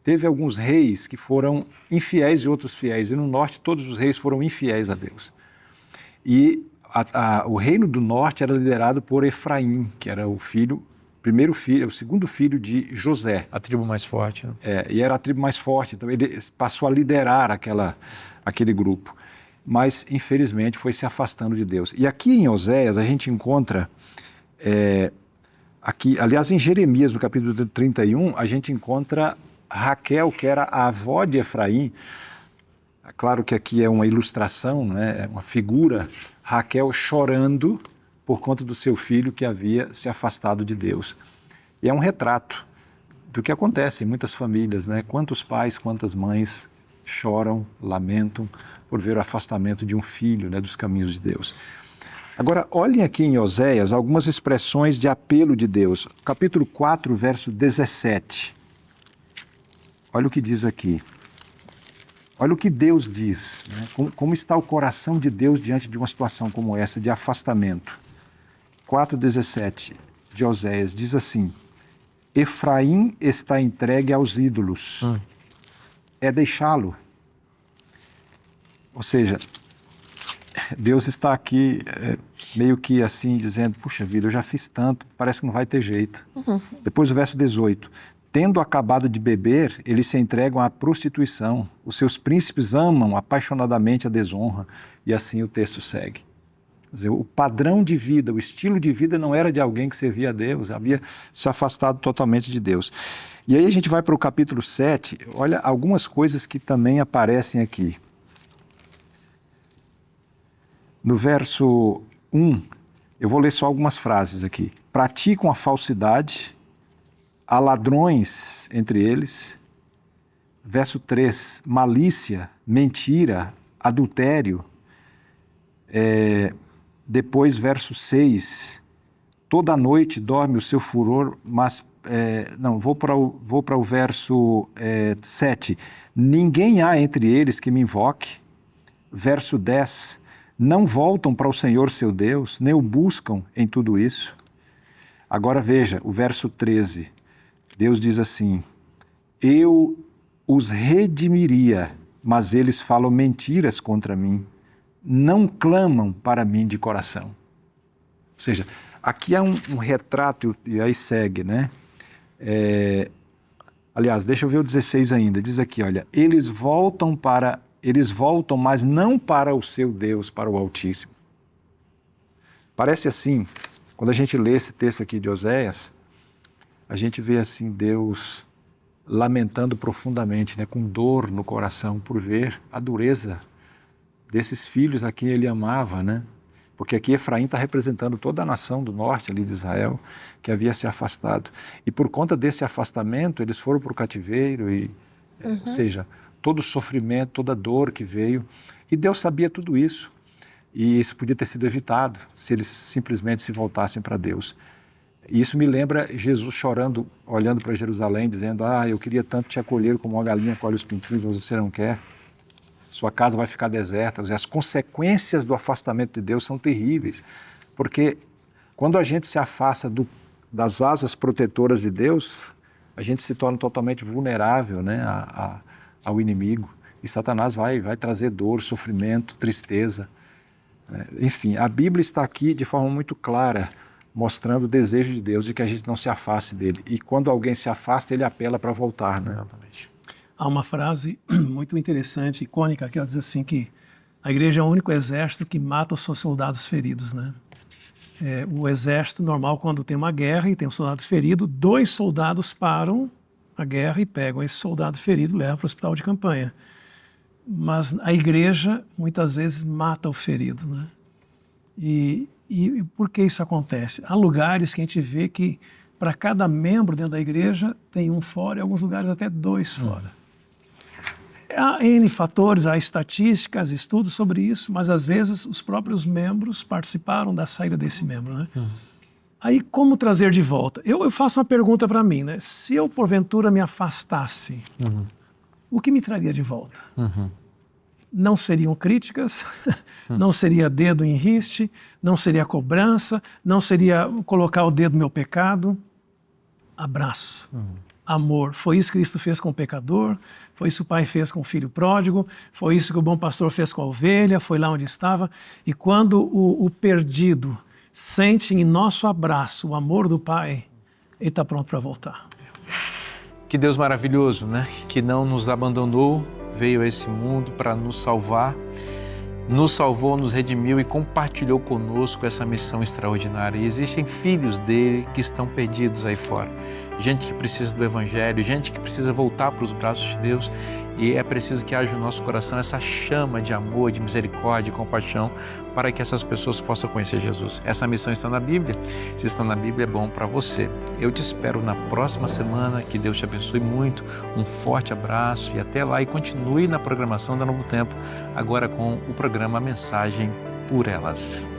teve alguns reis que foram infiéis e outros fiéis, e no norte todos os reis foram infiéis a Deus. E o reino do norte era liderado por Efraim, que era o segundo filho de José. A tribo mais forte. Né? E era a tribo mais forte, então ele passou a liderar aquele grupo. Mas, infelizmente, foi se afastando de Deus. E aqui em Oséias a gente encontra, aliás, em Jeremias, no capítulo 31, a gente encontra Raquel, que era a avó de Efraim. Claro que aqui é uma ilustração, né? É uma figura, Raquel chorando por conta do seu filho que havia se afastado de Deus. E é um retrato do que acontece em muitas famílias, né? Quantos pais, quantas mães choram, lamentam por ver o afastamento de um filho, né, dos caminhos de Deus. Agora, olhem aqui em Oséias algumas expressões de apelo de Deus. Capítulo 4, verso 17. Olha o que diz aqui. Olha o que Deus diz, né? Como está o coração de Deus diante de uma situação como essa, de afastamento. 4,17 de Oséias diz assim: Efraim está entregue aos ídolos, é deixá-lo. Ou seja, Deus está aqui meio que assim dizendo, puxa vida, eu já fiz tanto, parece que não vai ter jeito. Depois o verso 18, tendo acabado de beber, eles se entregam à prostituição, os seus príncipes amam apaixonadamente a desonra, e assim o texto segue. Quer dizer, o padrão de vida, o estilo de vida não era de alguém que servia a Deus, havia se afastado totalmente de Deus. E aí a gente vai para o capítulo 7, olha algumas coisas que também aparecem aqui. No verso 1, eu vou ler só algumas frases aqui. Praticam a falsidade, há ladrões entre eles. Verso 3, malícia, mentira, adultério. Depois, verso 6, toda noite dorme o seu furor, mas... vou para o verso 7. Ninguém há entre eles que me invoque. Verso 10, não voltam para o Senhor seu Deus, nem o buscam em tudo isso. Agora veja, o verso 13, Deus diz assim, eu os redimiria, mas eles falam mentiras contra mim, não clamam para mim de coração. Ou seja, aqui há um retrato, e aí segue, né? Aliás, deixa eu ver o 16 ainda, diz aqui, olha, eles voltam, mas não para o seu Deus, para o Altíssimo. Parece assim, quando a gente lê esse texto aqui de Oséias, a gente vê assim Deus lamentando profundamente, né, com dor no coração por ver a dureza desses filhos a quem ele amava, né? Porque aqui Efraim está representando toda a nação do norte ali de Israel, que havia se afastado. E por conta desse afastamento, eles foram para o cativeiro, ou seja, todo o sofrimento, toda a dor que veio. E Deus sabia tudo isso. E isso podia ter sido evitado se eles simplesmente se voltassem para Deus. E isso me lembra Jesus chorando, olhando para Jerusalém, dizendo, eu queria tanto te acolher como uma galinha colhe os pintinhos, mas você não quer. Sua casa vai ficar deserta. As consequências do afastamento de Deus são terríveis. Porque quando a gente se afasta das asas protetoras de Deus, a gente se torna totalmente vulnerável, né, ao inimigo. E Satanás vai trazer dor, sofrimento, tristeza. Enfim, a Bíblia está aqui de forma muito clara, mostrando o desejo de Deus de que a gente não se afaste dele. E quando alguém se afasta, ele apela para voltar, né? Exatamente. Há uma frase muito interessante, icônica, que ela diz assim que a igreja é o único exército que mata os seus soldados feridos, né? O exército normal, quando tem uma guerra e tem um soldado ferido, 2 soldados param a guerra e pegam esse soldado ferido e levam para o hospital de campanha. Mas a igreja, muitas vezes, mata o ferido, né? E por que isso acontece? Há lugares que a gente vê que para cada membro dentro da igreja tem um fora, e em alguns lugares até 2 fora. Há N fatores, há estatísticas, estudos sobre isso, mas às vezes os próprios membros participaram da saída desse membro, né? Aí, como trazer de volta? Eu faço uma pergunta para mim, né? Se eu, porventura, me afastasse, o que me traria de volta? Não seriam críticas, não seria dedo em riste, não seria cobrança, não seria colocar o dedo no meu pecado. Abraço. Amor. Foi isso que Cristo fez com o pecador, foi isso que o Pai fez com o filho pródigo, foi isso que o bom pastor fez com a ovelha, foi lá onde estava. E quando o perdido sente em nosso abraço o amor do Pai, ele está pronto para voltar. Que Deus maravilhoso, né? Que não nos abandonou, veio a esse mundo para nos salvar, nos salvou, nos redimiu e compartilhou conosco essa missão extraordinária. E existem filhos dele que estão perdidos aí fora. Gente que precisa do Evangelho, gente que precisa voltar para os braços de Deus, e é preciso que haja no nosso coração essa chama de amor, de misericórdia, de compaixão, para que essas pessoas possam conhecer Jesus. Essa missão está na Bíblia. Se está na Bíblia, é bom para você. Eu te espero na próxima semana. Que Deus te abençoe muito. Um forte abraço e até lá. E continue na programação da Novo Tempo, agora com o programa Mensagem por Elas.